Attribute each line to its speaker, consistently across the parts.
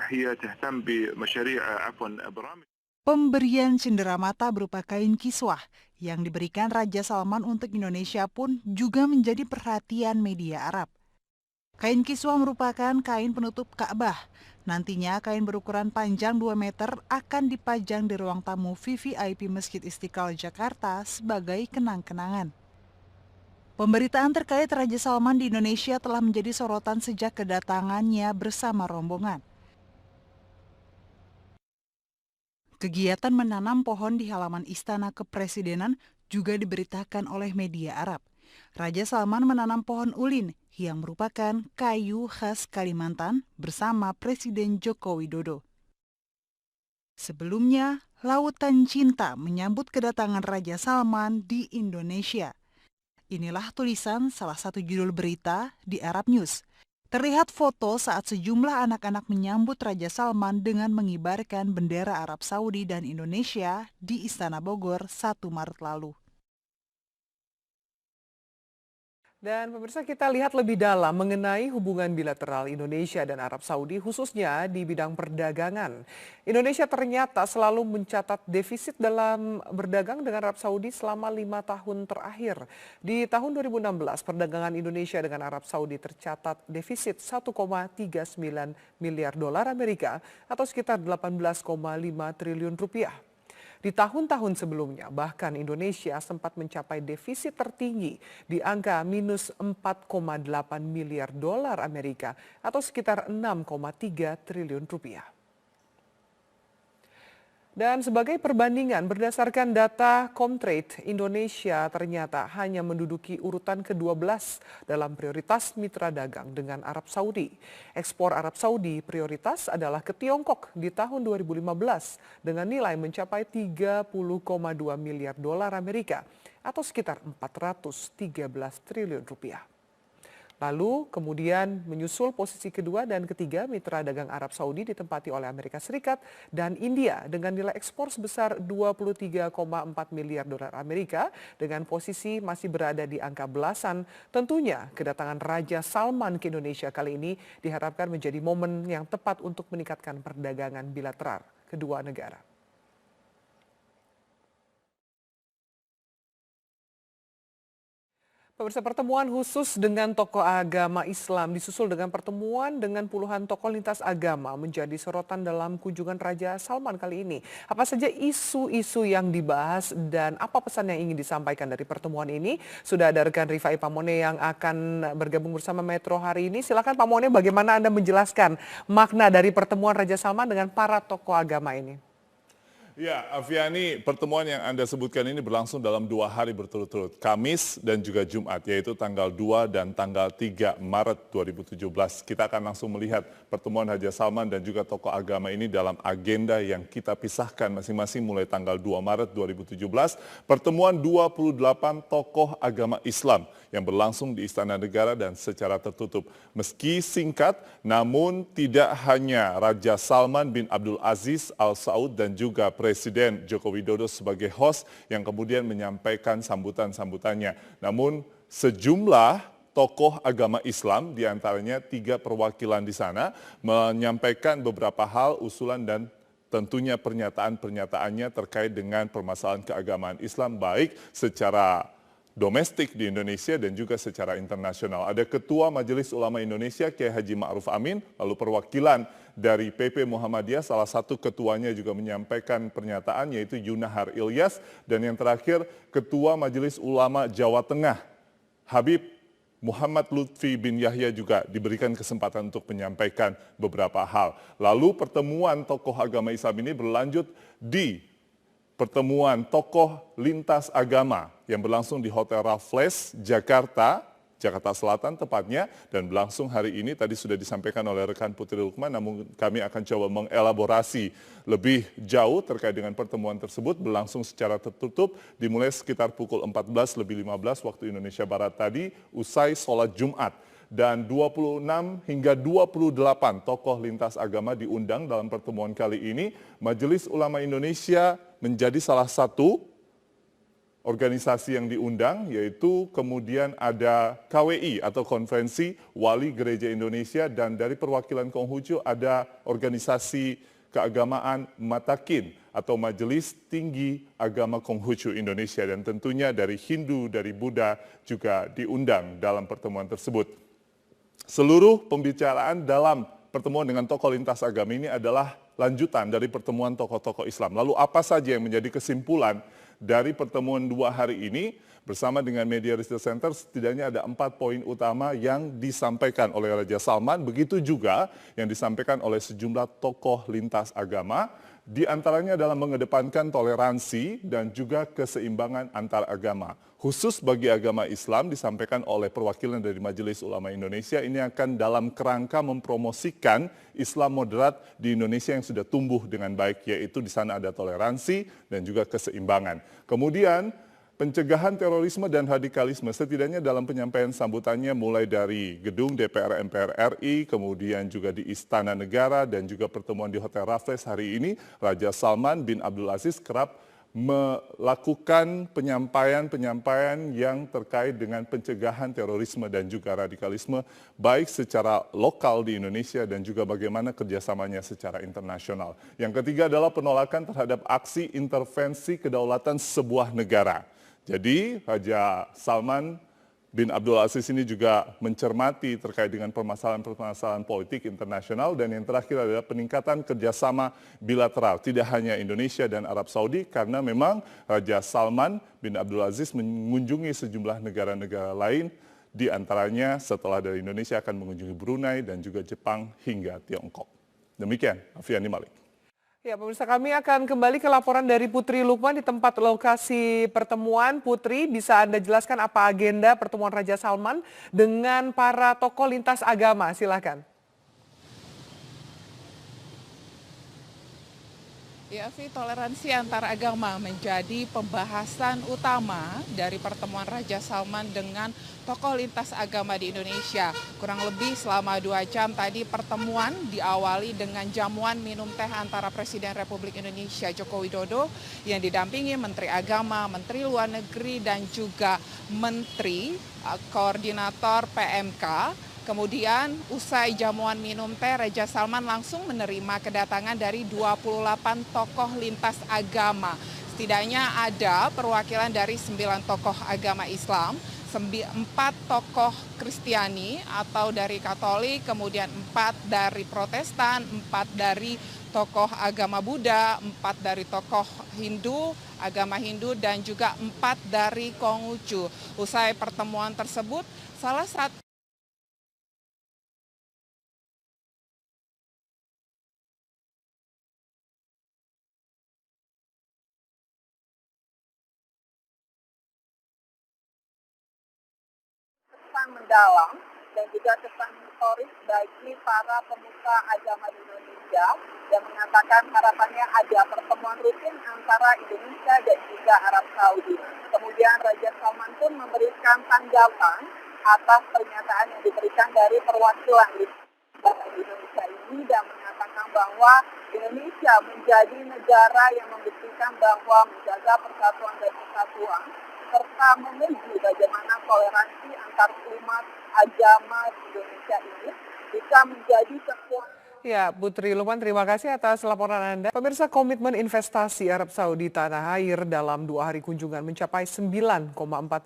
Speaker 1: هي تهتم بمشاريع برامج.
Speaker 2: Pemberian cenderamata berupa kain kiswah yang diberikan Raja Salman untuk Indonesia pun juga menjadi perhatian media Arab. Kain kiswah merupakan kain penutup Ka'bah. Nantinya kain berukuran panjang 2 meter akan dipajang di ruang tamu VVIP Masjid Istiqlal Jakarta sebagai kenang-kenangan. Pemberitaan terkait Raja Salman di Indonesia telah menjadi sorotan sejak kedatangannya bersama rombongan. Kegiatan menanam pohon di halaman Istana Kepresidenan juga diberitakan oleh media Arab. Raja Salman menanam pohon ulin yang merupakan kayu khas Kalimantan bersama Presiden Joko Widodo. Sebelumnya, Lautan Cinta menyambut kedatangan Raja Salman di Indonesia. Inilah tulisan salah satu judul berita di Arab News. Terlihat foto saat sejumlah anak-anak menyambut Raja Salman dengan mengibarkan bendera Arab Saudi dan Indonesia di Istana Bogor 1 Maret lalu.
Speaker 3: Dan pemirsa, kita lihat lebih dalam mengenai hubungan bilateral Indonesia dan Arab Saudi khususnya di bidang perdagangan. Indonesia ternyata selalu mencatat defisit dalam berdagang dengan Arab Saudi selama 5 tahun terakhir. Di tahun 2016, perdagangan Indonesia dengan Arab Saudi tercatat defisit 1,39 miliar dolar Amerika atau sekitar 18,5 triliun rupiah. Di tahun-tahun sebelumnya, bahkan Indonesia sempat mencapai defisit tertinggi di angka minus 4,8 miliar dolar Amerika atau sekitar 6,3 triliun rupiah. Dan sebagai perbandingan, berdasarkan data Comtrade, Indonesia ternyata hanya menduduki urutan ke-12 dalam prioritas mitra dagang dengan Arab Saudi. Ekspor Arab Saudi prioritas adalah ke Tiongkok di tahun 2015 dengan nilai mencapai 30,2 miliar dolar Amerika atau sekitar 413 triliun rupiah. Lalu kemudian menyusul posisi kedua dan ketiga mitra dagang Arab Saudi ditempati oleh Amerika Serikat dan India dengan nilai ekspor sebesar 23,4 miliar dolar Amerika dengan posisi masih berada di angka belasan. Tentunya kedatangan Raja Salman ke Indonesia kali ini diharapkan menjadi momen yang tepat untuk meningkatkan perdagangan bilateral kedua negara. Pemirsa, pertemuan khusus dengan tokoh agama Islam disusul dengan pertemuan dengan puluhan tokoh lintas agama menjadi sorotan dalam kunjungan Raja Salman kali ini. Apa saja isu-isu yang dibahas dan apa pesan yang ingin disampaikan dari pertemuan ini? Sudah ada rekan Rifai Pamone yang akan bergabung bersama Metro hari ini. Silakan Pak Mone, bagaimana Anda menjelaskan makna dari pertemuan Raja Salman dengan para tokoh agama ini?
Speaker 4: Ya, Aviani, pertemuan yang Anda sebutkan ini berlangsung dalam 2 hari berturut-turut, Kamis dan juga Jumat, yaitu tanggal 2 dan tanggal 3 Maret 2017. Kita akan langsung melihat pertemuan Raja Salman dan juga tokoh agama ini dalam agenda yang kita pisahkan masing-masing mulai tanggal 2 Maret 2017. Pertemuan 28 tokoh agama Islam yang berlangsung di Istana Negara dan secara tertutup. Meski singkat, namun tidak hanya Raja Salman bin Abdul Aziz Al Saud dan juga Presiden Joko Widodo sebagai host yang kemudian menyampaikan sambutan-sambutannya. Namun sejumlah tokoh agama Islam, diantaranya 3 perwakilan di sana, menyampaikan beberapa hal, usulan dan tentunya pernyataan-pernyataannya terkait dengan permasalahan keagamaan Islam, baik secara domestik di Indonesia dan juga secara internasional. Ada Ketua Majelis Ulama Indonesia Kiai Haji Ma'ruf Amin, lalu perwakilan dari PP Muhammadiyah, salah satu ketuanya juga menyampaikan pernyataan yaitu Yunahar Ilyas, dan yang terakhir Ketua Majelis Ulama Jawa Tengah Habib Muhammad Lutfi bin Yahya juga diberikan kesempatan untuk menyampaikan beberapa hal. Lalu pertemuan tokoh agama Islam ini berlanjut di pertemuan tokoh lintas agama yang berlangsung di Hotel Raffles, Jakarta Selatan tepatnya, dan berlangsung hari ini. Tadi sudah disampaikan oleh rekan Putri Lukman, namun kami akan coba mengelaborasi lebih jauh terkait dengan pertemuan tersebut. Berlangsung secara tertutup, dimulai sekitar pukul 14:15 waktu Indonesia Barat tadi, usai sholat Jumat. Dan 26 hingga 28 tokoh lintas agama diundang dalam pertemuan kali ini. Majelis Ulama Indonesia menjadi salah satu organisasi yang diundang, yaitu kemudian ada KWI atau Konferensi Wali Gereja Indonesia, dan dari perwakilan Konghucu ada organisasi keagamaan Matakin atau Majelis Tinggi Agama Konghucu Indonesia, dan tentunya dari Hindu, dari Buddha juga diundang dalam pertemuan tersebut. Seluruh pembicaraan dalam pertemuan dengan tokoh lintas agama ini adalah lanjutan dari pertemuan tokoh-tokoh Islam. Lalu apa saja yang menjadi kesimpulan dari pertemuan 2 hari ini? Bersama dengan Media Research Center, setidaknya ada 4 poin utama yang disampaikan oleh Raja Salman, begitu juga yang disampaikan oleh sejumlah tokoh lintas agama, di antaranya dalam mengedepankan toleransi dan juga keseimbangan antar agama. Khusus bagi agama Islam, disampaikan oleh perwakilan dari Majelis Ulama Indonesia, ini akan dalam kerangka mempromosikan Islam moderat di Indonesia yang sudah tumbuh dengan baik, yaitu di sana ada toleransi dan juga keseimbangan. Kemudian, pencegahan terorisme dan radikalisme, setidaknya dalam penyampaian sambutannya mulai dari gedung DPR MPR RI, kemudian juga di Istana Negara, dan juga pertemuan di Hotel Raffles hari ini, Raja Salman bin Abdul Aziz kerap melakukan penyampaian-penyampaian yang terkait dengan pencegahan terorisme dan juga radikalisme, baik secara lokal di Indonesia dan juga bagaimana kerjasamanya secara internasional. Yang ketiga adalah penolakan terhadap aksi intervensi kedaulatan sebuah negara. Jadi Raja Salman bin Abdul Aziz ini juga mencermati terkait dengan permasalahan-permasalahan politik internasional, dan yang terakhir adalah peningkatan kerjasama bilateral, tidak hanya Indonesia dan Arab Saudi, karena memang Raja Salman bin Abdul Aziz mengunjungi sejumlah negara-negara lain, di antaranya setelah dari Indonesia akan mengunjungi Brunei dan juga Jepang hingga Tiongkok. Demikian, Afiani Malik.
Speaker 3: Ya, pemirsa, kami akan kembali ke laporan dari Putri Lukman di tempat lokasi pertemuan. Putri, bisa Anda jelaskan apa agenda pertemuan Raja Salman dengan para tokoh lintas agama? Silakan.
Speaker 5: Ya, toleransi antar agama menjadi pembahasan utama dari pertemuan Raja Salman dengan tokoh lintas agama di Indonesia. Kurang lebih selama 2 jam tadi pertemuan diawali dengan jamuan minum teh antara Presiden Republik Indonesia Joko Widodo yang didampingi Menteri Agama, Menteri Luar Negeri, dan juga Menteri Koordinator PMK. Kemudian usai jamuan minum teh, Raja Salman langsung menerima kedatangan dari 28 tokoh lintas agama. Setidaknya ada perwakilan dari 9 tokoh agama Islam, 4 tokoh Kristiani atau dari Katolik, kemudian 4 dari Protestan, 4 dari tokoh agama Buddha, 4 dari tokoh Hindu, agama Hindu, dan juga 4 dari Konghucu. Usai pertemuan tersebut, salah satu
Speaker 6: mendalam dan juga kesan historis bagi para pemuka agama di Indonesia, yang mengatakan harapannya ada pertemuan rutin antara Indonesia dan juga Arab Saudi. Kemudian Raja Salman pun memberikan tanggapan atas pernyataan yang diberikan dari perwakilan di Indonesia ini, dan mengatakan bahwa Indonesia menjadi negara yang membuktikan bahwa menjaga persatuan dan kesatuan serta menuju bagaimana toleransi antar umat agama di Indonesia ini bisa menjadi kekuatan.
Speaker 3: Ya, Putri Lukman, terima kasih atas laporan Anda. Pemirsa, komitmen investasi Arab Saudi tanah air dalam 2 hari kunjungan mencapai 9,4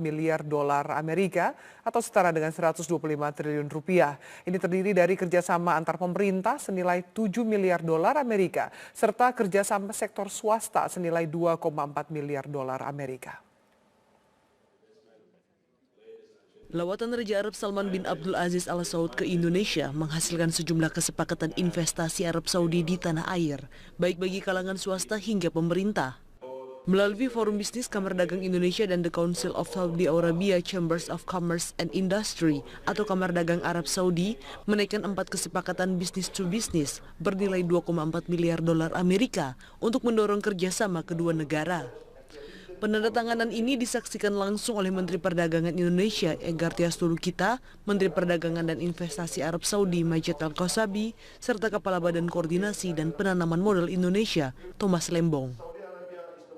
Speaker 3: miliar dolar Amerika atau setara dengan 125 triliun rupiah. Ini terdiri dari kerjasama antar pemerintah senilai 7 miliar dolar Amerika serta kerjasama sektor swasta senilai 2,4 miliar dolar Amerika.
Speaker 7: Lawatan Raja Arab Salman bin Abdul Aziz Al Saud ke Indonesia menghasilkan sejumlah kesepakatan investasi Arab Saudi di tanah air, baik bagi kalangan swasta hingga pemerintah. Melalui Forum Bisnis Kamar Dagang Indonesia dan The Council of Saudi Arabia Chambers of Commerce and Industry atau Kamar Dagang Arab Saudi menaikkan 4 kesepakatan bisnis to bisnis bernilai 2,4 miliar dolar Amerika untuk mendorong kerjasama kedua negara. Penandatanganan ini disaksikan langsung oleh Menteri Perdagangan Indonesia Egartia Sulukita, Menteri Perdagangan dan Investasi Arab Saudi Majid Al-Qasabi, serta Kepala Badan Koordinasi dan Penanaman Modal Indonesia Thomas Lembong.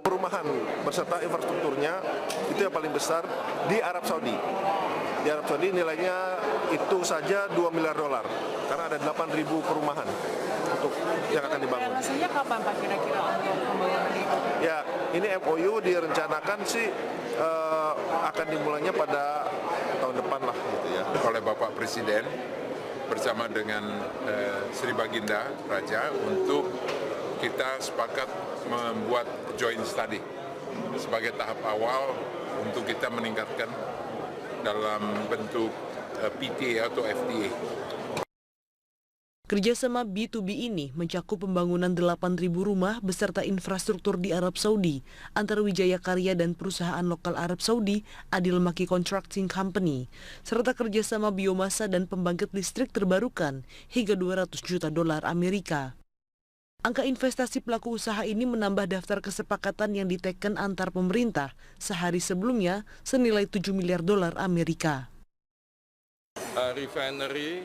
Speaker 8: Perumahan beserta infrastrukturnya itu yang paling besar di Arab Saudi. Di Arab Saudi nilainya itu saja $2 miliar karena ada 8.000 perumahan yang akan dibangun.
Speaker 9: Realisasinya kapan Pak kira-kira untuk pembangunan itu?
Speaker 8: Ya, ini MOU direncanakan sih akan dimulainya pada tahun depan lah gitu ya.
Speaker 10: Oleh Bapak Presiden bersama dengan Sri Baginda Raja untuk kita sepakat membuat joint study sebagai tahap awal untuk kita meningkatkan dalam bentuk PTA atau FTA.
Speaker 7: Kerjasama B2B ini mencakup pembangunan 8.000 rumah beserta infrastruktur di Arab Saudi antara Wijaya Karya dan perusahaan lokal Arab Saudi Adil Maki Contracting Company, serta kerjasama biomasa dan pembangkit listrik terbarukan hingga $200 juta Amerika. Angka investasi pelaku usaha ini menambah daftar kesepakatan yang diteken antar pemerintah sehari sebelumnya senilai $7 miliar Amerika.
Speaker 11: Refinery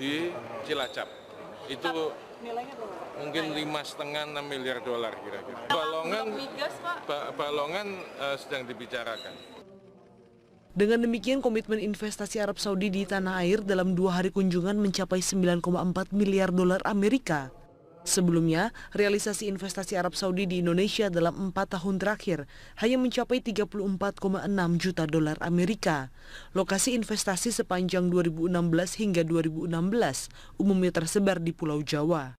Speaker 11: di Cilacap itu mungkin 5,5-6 miliar kira-kira. Balongan sedang dibicarakan.
Speaker 7: Dengan demikian komitmen investasi Arab Saudi di tanah air dalam 2 hari kunjungan mencapai $9,4 miliar Amerika. Sebelumnya, realisasi investasi Arab Saudi di Indonesia dalam 4 tahun terakhir hanya mencapai $34,6 juta Amerika. Lokasi investasi sepanjang 2016 hingga 2016 umumnya tersebar di Pulau Jawa.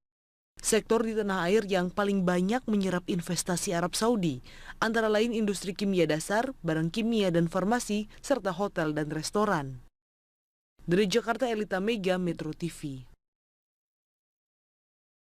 Speaker 7: Sektor di tanah air yang paling banyak menyerap investasi Arab Saudi, antara lain industri kimia dasar, barang kimia dan farmasi, serta hotel dan restoran. Dari Jakarta, Elita Mega, Metro TV.